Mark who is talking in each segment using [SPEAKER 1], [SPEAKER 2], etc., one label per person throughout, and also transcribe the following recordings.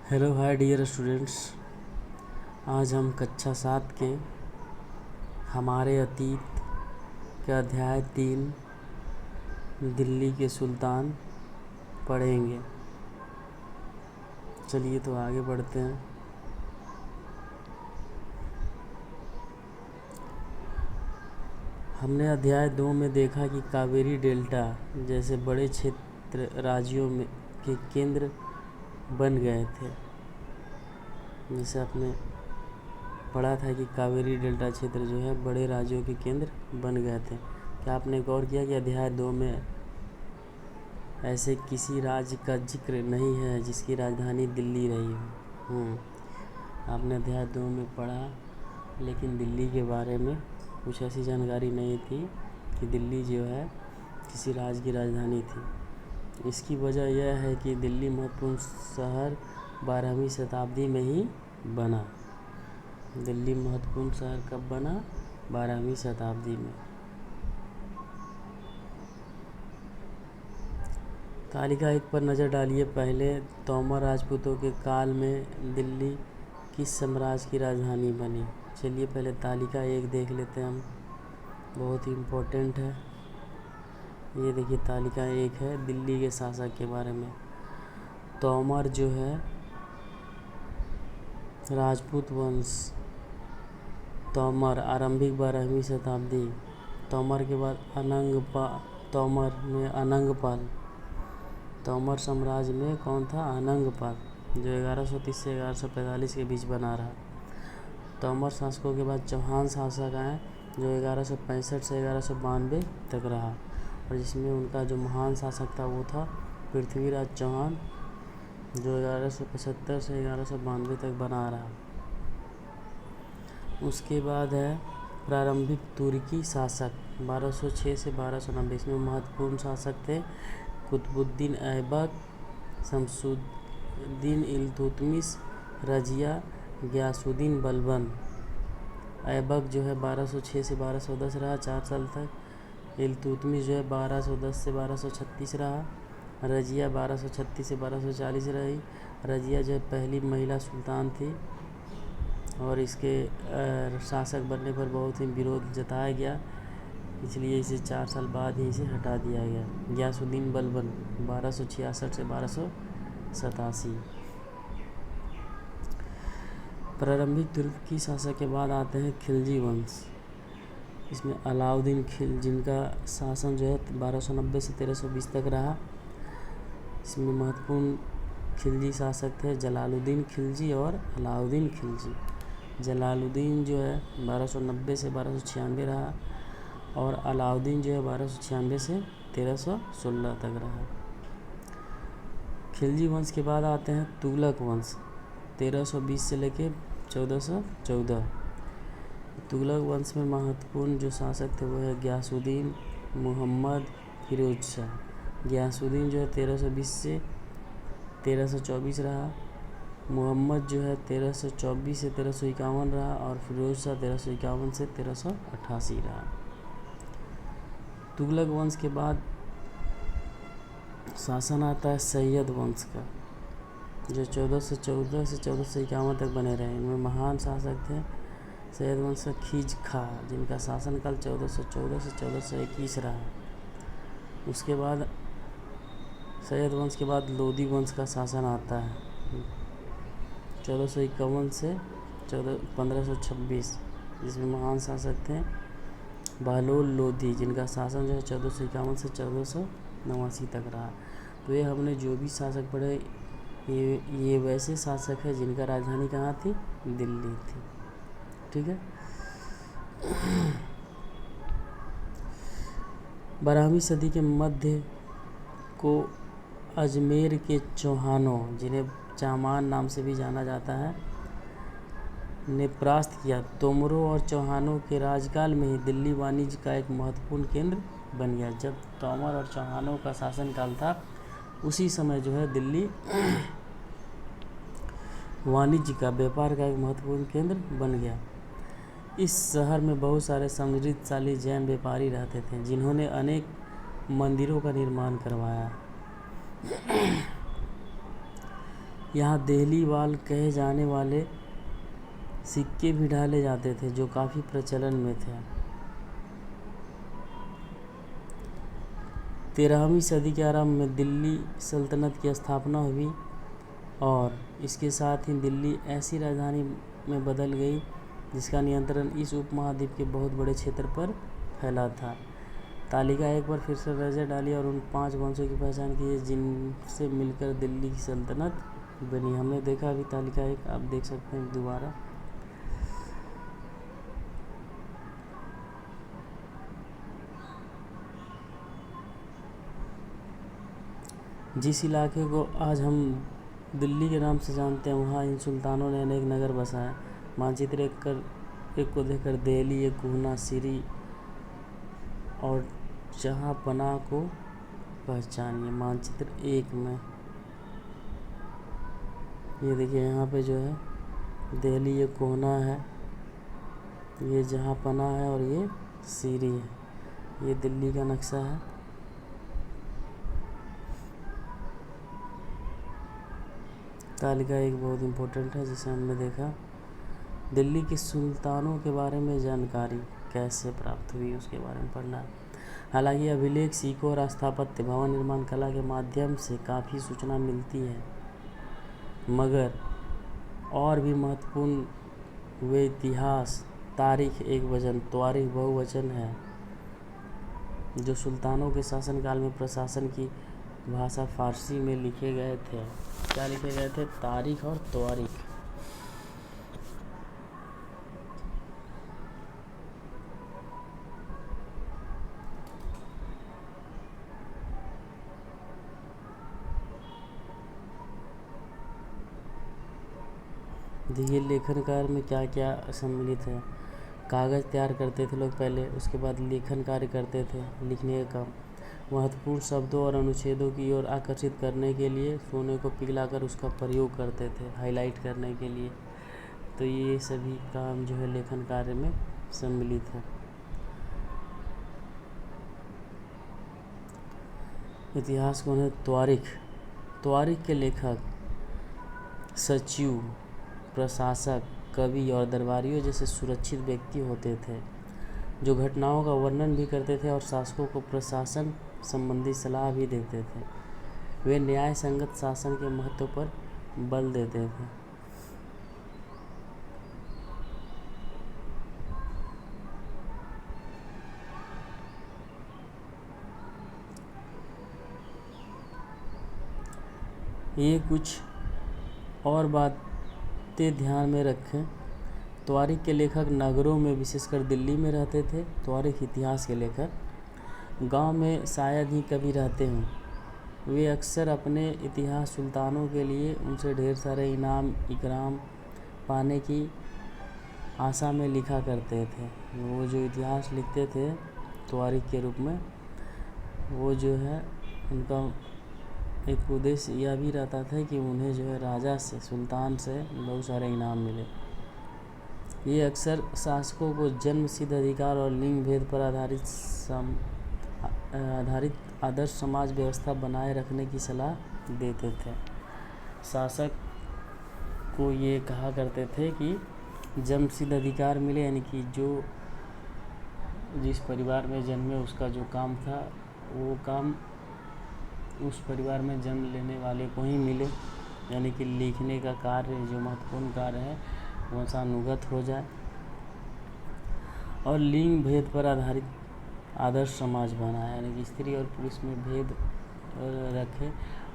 [SPEAKER 1] Hello hi dear students. आज हम कक्षा 7 के हमारे अतीत के अध्याय 3 दिल्ली के सुल्तान पढ़ेंगे। चलिए तो आगे बढ़ते हैं। हमने अध्याय 2 में देखा कि कावेरी डेल्टा जैसे बड़े क्षेत्र राज्यों में के केंद्र बन गए थे। जैसे आपने पढ़ा था कि कावेरी डेल्टा क्षेत्र जो है बड़े राज्यों के केंद्र बन गए थे। क्या आपने गौर किया कि अध्याय 2 में ऐसे किसी राज्य का जिक्र नहीं है जिसकी राजधानी दिल्ली रही हो? आपने अध्याय 2 में पढ़ा, लेकिन दिल्ली के बारे में कुछ ऐसी जानकारी नहीं थी कि दिल्ली जो है किसी राज्य की राजधानी थी। इसकी वजह यह है कि दिल्ली महत्वपूर्ण शहर 12वीं शताब्दी में ही बना। दिल्ली महत्वपूर्ण शहर कब बना? 12वीं शताब्दी में। तालिका 1 पर नज़र डालिए। पहले तोमर राजपूतों के काल में दिल्ली किस साम्राज्य की राजधानी बनी? चलिए पहले तालिका 1 देख लेते हैं हम, बहुत ही इम्पोर्टेंट है। ये देखिए तालिका 1 है दिल्ली के शासक के बारे में। तोमर जो है राजपूत वंश, तोमर आरंभिक 12वीं शताब्दी। तोमर के बाद तोमर में अनंगपाल। तोमर साम्राज्य में कौन था? अनंगपाल, जो 1130 से 1145 के बीच बना रहा। तोमर शासकों के बाद चौहान शासक आए जो 1165 से 1192 तक रहा, और जिसमें उनका जो महान शासक था वो था पृथ्वीराज चौहान, जो 1175 से 1192 तक बना रहा। उसके बाद है प्रारंभिक तुर्की शासक 1206 से 1290। इसमें महत्वपूर्ण शासक थे कुतुबुद्दीन ऐबक, शमसुद्दीन इल्तुतमिश, रजिया, गयासुद्दीन बलबन। ऐबक जो है 1206 से 1210 रहा, 4 साल तक। इल्तुतमिश जो है 1210 से 1236 रहा। रजिया 1236 से 1240 रही। रजिया जो है पहली महिला सुल्तान थी, और इसके शासक बनने पर बहुत ही विरोध जताया गया, इसलिए इसे 4 साल बाद ही इसे हटा दिया गया। गयासुद्दीन बलबन 1266 से 1287। प्रारंभिक तुर्की शासक के बाद आते हैं खिलजी वंश। इसमें अलाउद्दीन जिनका शासन जो है 1290 से 1320 तक रहा। इसमें महत्वपूर्ण खिलजी शासक थे जलालुद्दीन खिलजी और अलाउद्दीन खिलजी। जलालुद्दीन जो है 1290 से 1296 रहा, और अलाउद्दीन जो है 1296 से 1316 तक रहा। खिलजी वंश के बाद आते हैं तुगलक वंश 1320 से लेके 1414। तुगलक वंश में महत्वपूर्ण जो शासक थे वो है गयासुद्दीन मुहम्मद फिरोज शाह। गयासुद्दीन जो है 1320 से 1324 रहा। मुहम्मद जो है 1324 से 1351 रहा, और फिरोज शाह 1351 से 1388 रहा। तुगलक वंश के बाद शासन आता है सैयद वंश का, जो 1414 से 1451 तक बने रहे। इनमें महान शासक थे सैयद वंश का खीज खां, जिनका शासनकाल 1414 से 1421 रहा। उसके बाद सैयद वंश के बाद लोदी वंश का शासन आता है 1451 से 1526, जिसमें महान शासक थे बहलोल लोदी, जिनका शासन जो है 1451 से 1489 तक रहा। तो ये हमने जो भी शासक पढ़े ये वैसे शासक है जिनका राजधानी कहाँ थी? दिल्ली थी। ठीक है। 12वीं सदी के मध्य को अजमेर के चौहानों, जिन्हें चामान नाम से भी जाना जाता है, ने परास्त किया। तोमरों और चौहानों के राजकाल में ही दिल्ली वाणिज्य का एक महत्वपूर्ण केंद्र बन गया। जब तोमर और चौहानों का शासनकाल था, उसी समय जो है दिल्ली वाणिज्य का, व्यापार का एक महत्वपूर्ण केंद्र बन गया। इस शहर में बहुत सारे समृद्धशाली जैन व्यापारी रहते थे, जिन्होंने अनेक मंदिरों का निर्माण करवाया। यहाँ देहली वाल कहे जाने वाले सिक्के भी ढाले जाते थे जो काफ़ी प्रचलन में थे। 13वीं सदी के आरंभ में दिल्ली सल्तनत की स्थापना हुई और इसके साथ ही दिल्ली ऐसी राजधानी में बदल गई जिसका नियंत्रण इस उपमहाद्वीप के बहुत बड़े क्षेत्र पर फैला था। तालिका एक बार फिर से नजर डाली और उन 5 वंशों की पहचान की जिनसे मिलकर दिल्ली की सल्तनत बनी। हमने देखा अभी तालिका एक, आप देख सकते हैं दोबारा। जिस इलाके को आज हम दिल्ली के नाम से जानते हैं वहाँ इन सुल्तानों ने अनेक नगर बसाए। मानचित्र एक को देखकर दिल्ली, एक गुना, सिरी और जहांपनाह को पहचानिए। मानचित्र 1 में ये देखिए, यहाँ पे जो है दिल्ली, ये कोहना है, ये जहांपनाह है और ये सिरी है। ये दिल्ली का नक्शा है। तालिका एक बहुत इम्पोर्टेंट है जिसे हमने देखा। दिल्ली के सुल्तानों के बारे में जानकारी कैसे प्राप्त हुई उसके बारे में पढ़ना है। हालांकि अभिलेख, सिक्कों और स्थापत्य, भवन निर्माण कला के माध्यम से काफ़ी सूचना मिलती है, मगर और भी महत्वपूर्ण वे इतिहास, तारीख एक वचन, त्वारीख बहुवचन है, जो सुल्तानों के शासनकाल में प्रशासन की भाषा फारसी में लिखे गए थे। क्या लिखे गए थे? तारीख और त्वारीख। देखिए लेखन कार्य में क्या क्या सम्मिलित है। कागज़ तैयार करते थे लोग पहले, उसके बाद लेखन कार्य करते थे, लिखने का काम। महत्वपूर्ण शब्दों और अनुच्छेदों की ओर आकर्षित करने के लिए सोने को पिघलाकर उसका प्रयोग करते थे, हाईलाइट करने के लिए। तो ये सभी काम जो है लेखन कार्य में सम्मिलित है। इतिहास कौन है? त्वारीख। त्वारीख के लेखक सचिव, प्रशासक, कवि और दरबारियों जैसे सुरक्षित व्यक्ति होते थे, जो घटनाओं का वर्णन भी करते थे और शासकों को प्रशासन संबंधी सलाह भी देते थे। वे न्याय संगत शासन के महत्व पर बल देते थे। ये कुछ और बातें ध्यान में रखें। त्वारीख के लेखक नगरों में, विशेषकर दिल्ली में रहते थे। त्वारीख इतिहास के लेखक गांव में शायद ही कभी रहते हों। वे अक्सर अपने इतिहास सुल्तानों के लिए उनसे ढेर सारे इनाम इकराम पाने की आशा में लिखा करते थे। वो जो इतिहास लिखते थे त्वारीख के रूप में, वो जो है उनका एक उद्देश्य यह भी रहता था कि उन्हें जो है राजा से, सुल्तान से बहुत सारे इनाम मिले। ये अक्सर शासकों को जन्म सिद्ध अधिकार और लिंग भेद पर आधारित आदर्श समाज व्यवस्था बनाए रखने की सलाह देते थे। शासक को ये कहा करते थे कि जन्म सिद्ध अधिकार मिले, यानी कि जो जिस परिवार में जन्मे उसका जो काम था वो काम उस परिवार में जन्म लेने वाले को ही मिले, यानी कि लिखने का कार्य जो महत्वपूर्ण कार्य है वह सानुगत हो जाए। और लिंग भेद पर आधारित आदर्श समाज बनाया, यानी कि स्त्री और पुरुष में भेद रखे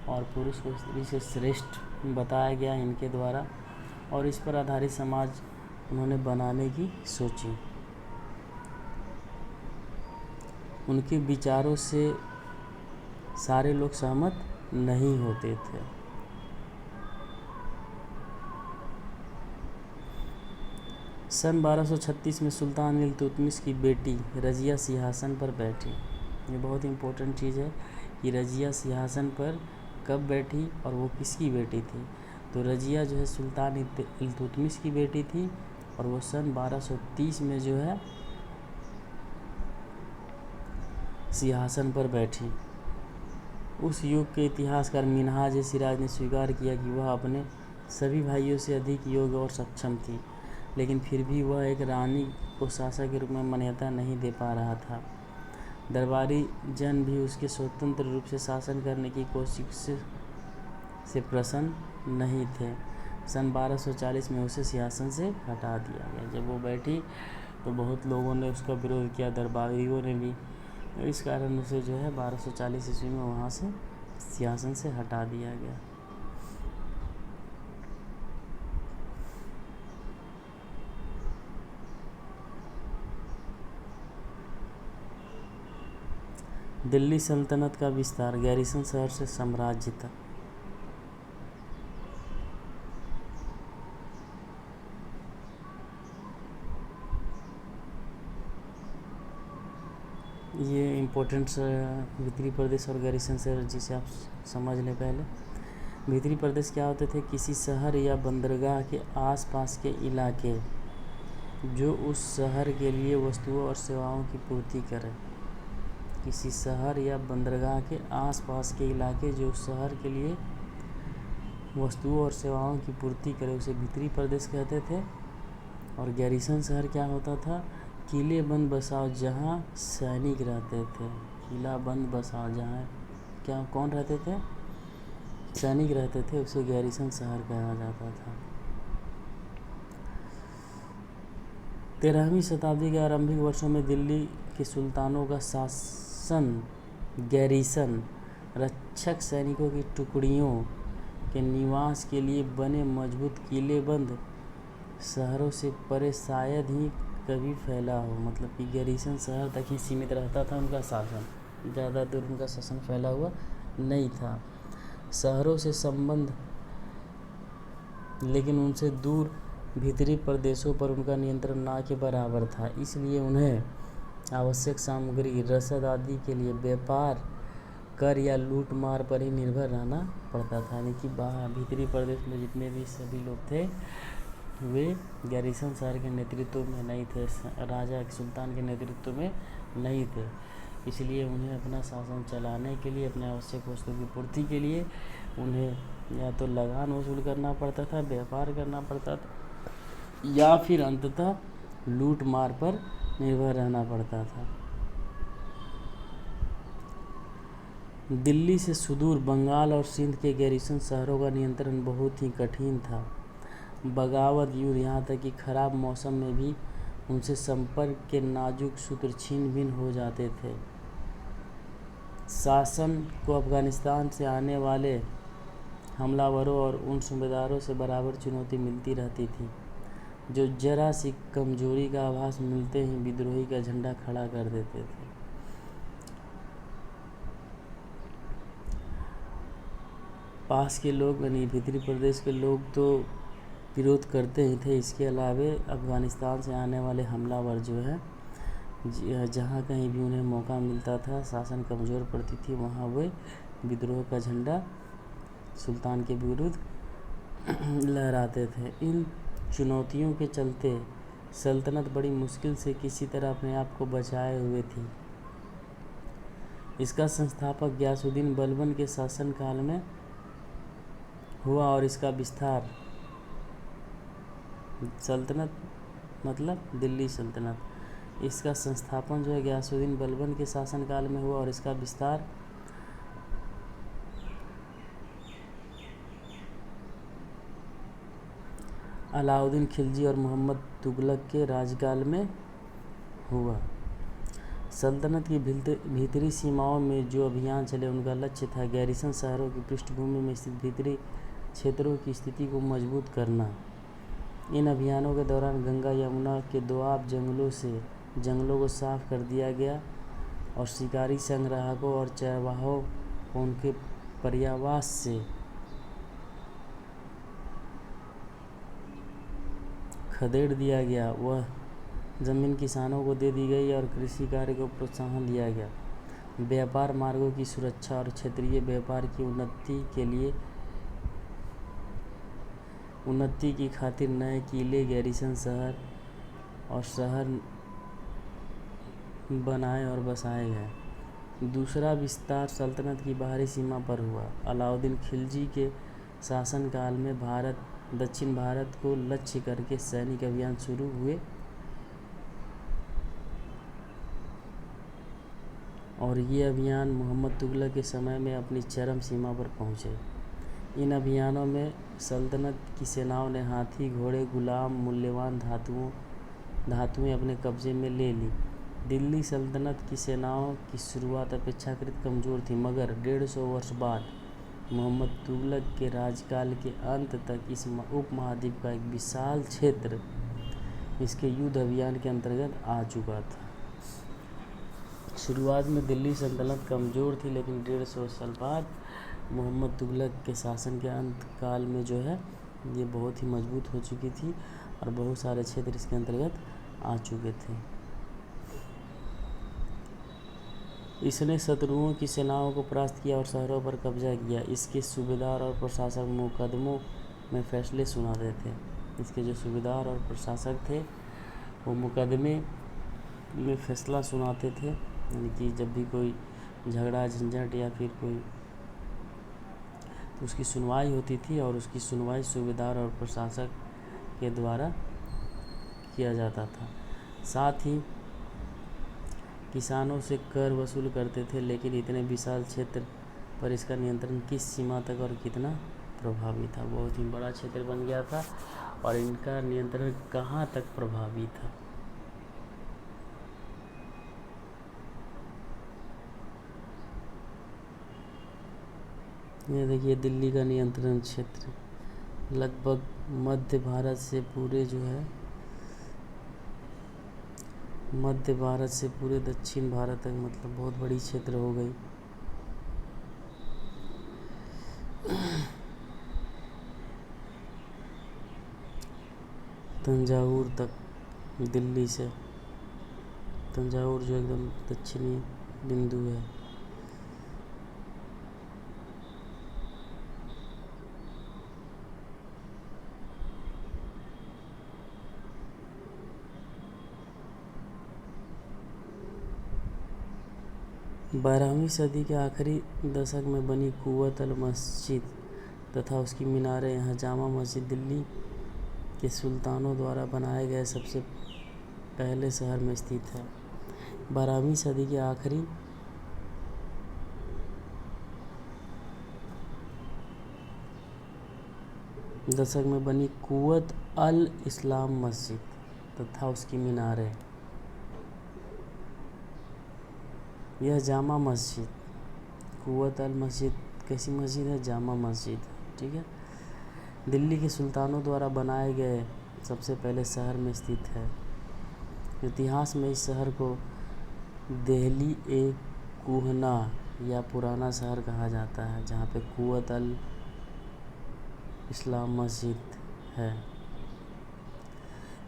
[SPEAKER 1] और पुरुष को स्त्री से श्रेष्ठ बताया गया इनके द्वारा, और इस पर आधारित समाज उन्होंने बनाने की सोची। उनके विचारों से सारे लोग सहमत नहीं होते थे। सन 1236 में सुल्तान इल्तुतमिश की बेटी रज़िया सिंहासन पर बैठी। ये बहुत इम्पोर्टेंट चीज़ है कि रज़िया सिंहासन पर कब बैठी और वो किसकी बेटी थी। तो रज़िया जो है सुल्तान इल्तुतमिश की बेटी थी और वो सन 1230 में जो है सिंहासन पर बैठी। उस युग के इतिहासकार मिन्हाज सिराज ने स्वीकार किया कि वह अपने सभी भाइयों से अधिक योग्य और सक्षम थी, लेकिन फिर भी वह एक रानी को शासक के रूप में मान्यता नहीं दे पा रहा था। दरबारी जन भी उसके स्वतंत्र रूप से शासन करने की कोशिश से प्रसन्न नहीं थे। सन 1240 में उसे सिंहासन से हटा दिया गया। जब वो बैठी तो बहुत लोगों ने उसका विरोध किया, दरबारियों ने भी। इस कारण उसे जो है 1240 ईस्वी में वहाँ से सिंहासन से हटा दिया गया। दिल्ली सल्तनत का विस्तार गैरिसन शहर से साम्राज्य तक। ये इम्पोर्टेंट भीतरी प्रदेश और गैरिसन शहर जिसे आप समझ लें। पहले भीतरी प्रदेश क्या होते थे? किसी शहर या बंदरगाह के आसपास के इलाके जो उस शहर के लिए वस्तुओं और सेवाओं की पूर्ति करें। किसी शहर या बंदरगाह के आसपास के इलाके जो उस शहर के लिए वस्तुओं और सेवाओं की पूर्ति करे उसे भीतरी प्रदेश कहते थे। और गैरिसन शहर क्या होता था? किले बंद बसाव जहाँ सैनिक रहते थे। किला बंद बसाव जहाँ क्या कौन रहते थे? सैनिक रहते थे, उसे गैरिसन शहर कहा जाता था। 13वीं शताब्दी के आरंभिक वर्षों में दिल्ली के सुल्तानों का शासन गैरिसन रक्षक सैनिकों की टुकड़ियों के निवास के लिए बने मजबूत किलेबंद शहरों से परे शायद ही कभी फैला हो। मतलब कि गैरिसन शहर तक ही सीमित रहता था उनका शासन, ज़्यादा दूर उनका शासन फैला हुआ नहीं था। शहरों से संबंध लेकिन उनसे दूर भीतरी प्रदेशों पर उनका नियंत्रण ना के बराबर था, इसलिए उन्हें आवश्यक सामग्री, रसद आदि के लिए व्यापार, कर या लूट मार पर ही निर्भर रहना पड़ता था। यानी कि भीतरी प्रदेश में जितने भी सभी लोग थे वे गैरिसन शहर के नेतृत्व में नहीं थे, राजा सुल्तान के नेतृत्व में नहीं थे। इसलिए उन्हें अपना शासन चलाने के लिए, अपने आवश्यक वस्तुओं की पूर्ति के लिए उन्हें या तो लगान वसूल करना पड़ता था, व्यापार करना पड़ता था, या फिर अंततः लूट मार पर निर्भर रहना पड़ता था। दिल्ली से सुदूर बंगाल और सिंध के गैरिसन शहरों का नियंत्रण बहुत ही कठिन था। बगावत युद्ध, यहाँ तक कि खराब मौसम में भी उनसे संपर्क के नाजुक सूत्र छीन भिन्न हो जाते थे। शासन को अफगानिस्तान से आने वाले हमलावरों और उन सूबेदारों से बराबर चुनौती मिलती रहती थी, जो जरा सी कमजोरी का आभास मिलते ही विद्रोही का झंडा खड़ा कर देते थे। पास के लोग यानी भीतरी प्रदेश के लोग तो विरोध करते ही थे, इसके अलावे अफगानिस्तान से आने वाले हमलावर जो है जहाँ कहीं भी उन्हें मौका मिलता था, शासन कमज़ोर पड़ती थी, वहाँ वे विद्रोह का झंडा सुल्तान के विरुद्ध लहराते थे। इन चुनौतियों के चलते सल्तनत बड़ी मुश्किल से किसी तरह अपने आप को बचाए हुए थी। इसका संस्थापक गयासुद्दीन बलबन के शासनकाल में हुआ और इसका विस्तार, सल्तनत मतलब दिल्ली सल्तनत, इसका संस्थापन जो है गयासुद्दीन बलबन के शासनकाल में हुआ और इसका विस्तार अलाउद्दीन खिलजी और मोहम्मद तुगलक के राजकाल में हुआ। सल्तनत की भीतरी सीमाओं में जो अभियान चले उनका लक्ष्य था गैरिसन शहरों की पृष्ठभूमि में स्थित भीतरी क्षेत्रों की स्थिति को मजबूत करना। इन अभियानों के दौरान गंगा यमुना के दोआब जंगलों को साफ कर दिया गया और शिकारी संग्राहकों और चरवाहों को उनके पर्यावास से खदेड़ दिया गया। वह ज़मीन किसानों को दे दी गई और कृषि कार्य को प्रोत्साहन दिया गया। व्यापार मार्गों की सुरक्षा और क्षेत्रीय व्यापार की उन्नति की खातिर नए किले, गैरिसन शहर और शहर बनाए और बसाए गए। दूसरा विस्तार सल्तनत की बाहरी सीमा पर हुआ। अलाउद्दीन खिलजी के शासनकाल में दक्षिण भारत को लक्ष्य करके सैनिक अभियान शुरू हुए और ये अभियान मोहम्मद तुगलक के समय में अपनी चरम सीमा पर पहुँचे। इन अभियानों में सल्तनत की सेनाओं ने हाथी, घोड़े, गुलाम, मूल्यवान धातुएं अपने कब्जे में ले ली। दिल्ली सल्तनत की सेनाओं की शुरुआत अपेक्षाकृत कमज़ोर थी, मगर 150 वर्ष बाद मोहम्मद तुगलक के राज्यकाल के अंत तक इस उपमहाद्वीप का एक विशाल क्षेत्र इसके युद्ध अभियान के अंतर्गत आ चुका था। शुरुआत में दिल्ली सल्तनत कमज़ोर थी, लेकिन 150 साल बाद मोहम्मद तुगलक के शासन के अंत काल में जो है ये बहुत ही मजबूत हो चुकी थी और बहुत सारे क्षेत्र इसके अंतर्गत आ चुके थे। इसने शत्रुओं की सेनाओं को परास्त किया और शहरों पर कब्जा किया। इसके सूबेदार और प्रशासक मुकदमों में फैसले सुनाते थे। इसके जो सूबेदार और प्रशासक थे वो मुकदमे में फैसला सुनाते थे, यानी कि जब भी कोई झगड़ा झंझट या फिर कोई तो उसकी सुनवाई होती थी और उसकी सुनवाई सूबेदार और प्रशासक के द्वारा किया जाता था। साथ ही किसानों से कर वसूल करते थे, लेकिन इतने विशाल क्षेत्र पर इसका नियंत्रण किस सीमा तक और कितना प्रभावी था। बहुत ही बड़ा क्षेत्र बन गया था और इनका नियंत्रण कहाँ तक प्रभावी था। ये देखिए दिल्ली का नियंत्रण क्षेत्र लगभग मध्य भारत से पूरे जो है मध्य भारत से पूरे दक्षिण भारत तक, मतलब बहुत बड़ी क्षेत्र हो गई। तंजावुर तक दिल्ली से, तंजावुर जो एकदम दक्षिणी बिंदु है। बारहवीं सदी के आखिरी दशक में बनी कुव्वत अल मस्जिद तथा उसकी मीनारें, यहाँ जामा मस्जिद दिल्ली के सुल्तानों द्वारा बनाए गए सबसे पहले शहर में स्थित है। 12वीं सदी के आखिरी दशक में बनी कुव्वत अल इस्लाम मस्जिद तथा उसकी मीनारें, यह जामा मस्जिद कुव्वत अल मस्जिद कैसी मस्जिद है? जामा मस्जिद, ठीक है। दिल्ली के सुल्तानों द्वारा बनाए गए सबसे पहले शहर में स्थित है। इतिहास में इस शहर को देहली ए कुहना या पुराना शहर कहा जाता है, जहाँ पे कुव्वत अल इस्लाम मस्जिद है।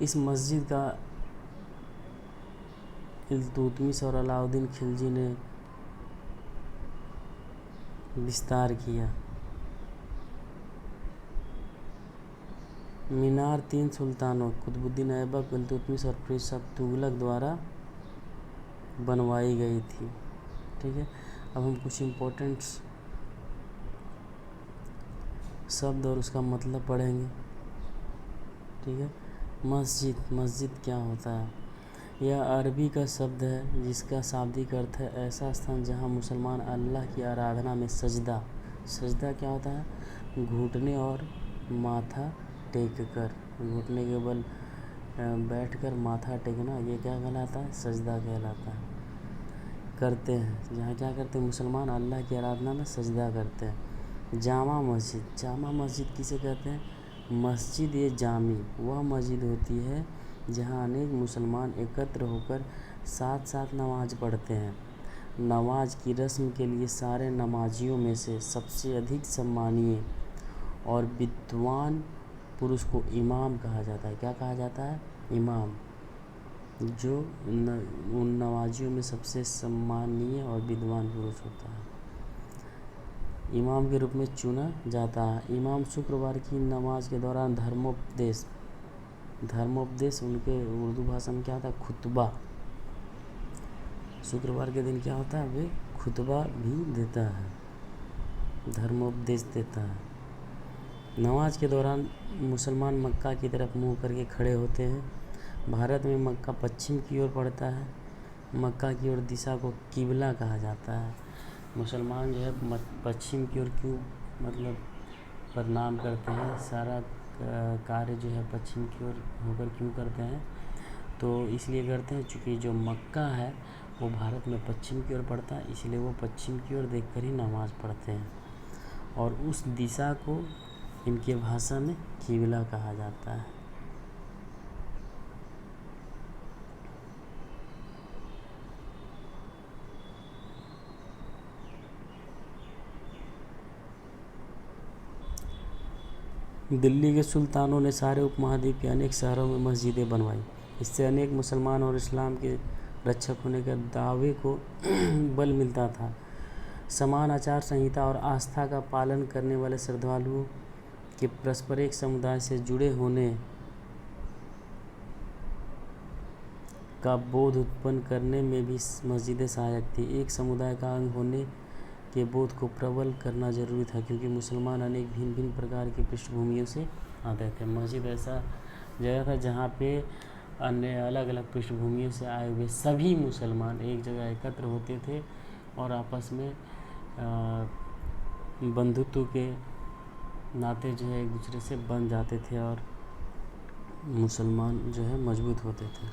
[SPEAKER 1] इस मस्जिद का इल्तुतमिश और अलाउद्दीन खिलजी ने विस्तार किया। मीनार 3 सुल्तानों कुतुबुद्दीन ऐबक, इल्तुतमिश और फिर शाह तुगलक द्वारा बनवाई गई थी, ठीक है। अब हम कुछ इम्पोर्टेंट शब्द और उसका मतलब पढ़ेंगे, ठीक है। मस्जिद क्या होता है? यह अरबी का शब्द है जिसका शाब्दिक अर्थ है ऐसा स्थान जहाँ मुसलमान अल्लाह की आराधना में सजदा क्या होता है? घुटने और माथा टेक कर, घुटने के बल बैठकर माथा टेकना, ये क्या कहलाता है? सजदा कहलाता है। करते हैं, जहाँ क्या करते हैं? मुसलमान अल्लाह की आराधना में सजदा करते हैं। जामा मस्जिद किसे कहते हैं? मस्जिद ये जामी वह मस्जिद होती है जहाँ अनेक मुसलमान एकत्र होकर साथ साथ नमाज पढ़ते हैं। नमाज की रस्म के लिए सारे नमाजियों में से सबसे अधिक सम्मानीय और विद्वान पुरुष को इमाम कहा जाता है। क्या कहा जाता है? इमाम। जो उन नमाजियों में सबसे सम्मानीय और विद्वान पुरुष होता है, इमाम के रूप में चुना जाता है। इमाम शुक्रवार की नमाज के दौरान धर्मोपदेश उनके उर्दू भाषा में क्या होता है? खुतबा। शुक्रवार के दिन क्या होता है? वे खुतबा भी देता है, धर्मोपदेश देता है। नमाज के दौरान मुसलमान मक्का की तरफ मुंह करके खड़े होते हैं। भारत में मक्का पश्चिम की ओर पड़ता है। मक्का की ओर दिशा को किबला कहा जाता है। मुसलमान जो है पश्चिम की ओर क्यों मतलब प्रणाम करते हैं, सारा कार्य जो है पश्चिम की ओर होकर क्यों करते हैं, तो इसलिए करते हैं चूँकि जो मक्का है वो भारत में पश्चिम की ओर पड़ता है, इसलिए वो पश्चिम की ओर देखकर ही नमाज़ पढ़ते हैं। और उस दिशा को इनके भाषा में किबला कहा जाता है। दिल्ली के सुल्तानों ने सारे उपमहाद्वीप के अनेक शहरों में मस्जिदें बनवाई। इससे अनेक मुसलमान और इस्लाम के रक्षक होने के दावे को बल मिलता था। समान आचार संहिता और आस्था का पालन करने वाले श्रद्धालुओं के परस्पर एक समुदाय से जुड़े होने का बोध उत्पन्न करने में भी मस्जिदें सहायक थी। एक समुदाय का अंग होने के बोध को प्रबल करना जरूरी था, क्योंकि मुसलमान अनेक भिन्न भिन्न प्रकार की पृष्ठभूमियों से आते थे। मस्जिद ऐसा जगह था जहाँ पे अन्य अलग अलग पृष्ठभूमियों से आए हुए सभी मुसलमान एक जगह एकत्र होते थे और आपस में बंधुत्व के नाते जो है एक दूसरे से बन जाते थे और मुसलमान जो है मजबूत होते थे।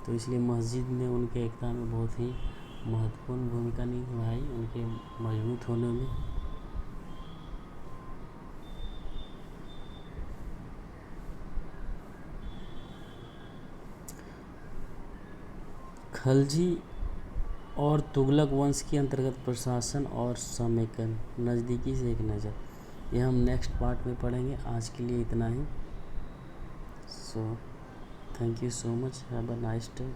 [SPEAKER 1] तो इसलिए मस्जिद ने उनके एकता में बहुत ही महत्वपूर्ण भूमिका निभाई, उनके मजबूत होने में। खलजी और तुगलक वंश के अंतर्गत प्रशासन और समेकन, नज़दीकी से एक नज़र, ये हम नेक्स्ट पार्ट में पढ़ेंगे। आज के लिए इतना ही। So thank you so much, have a nice day.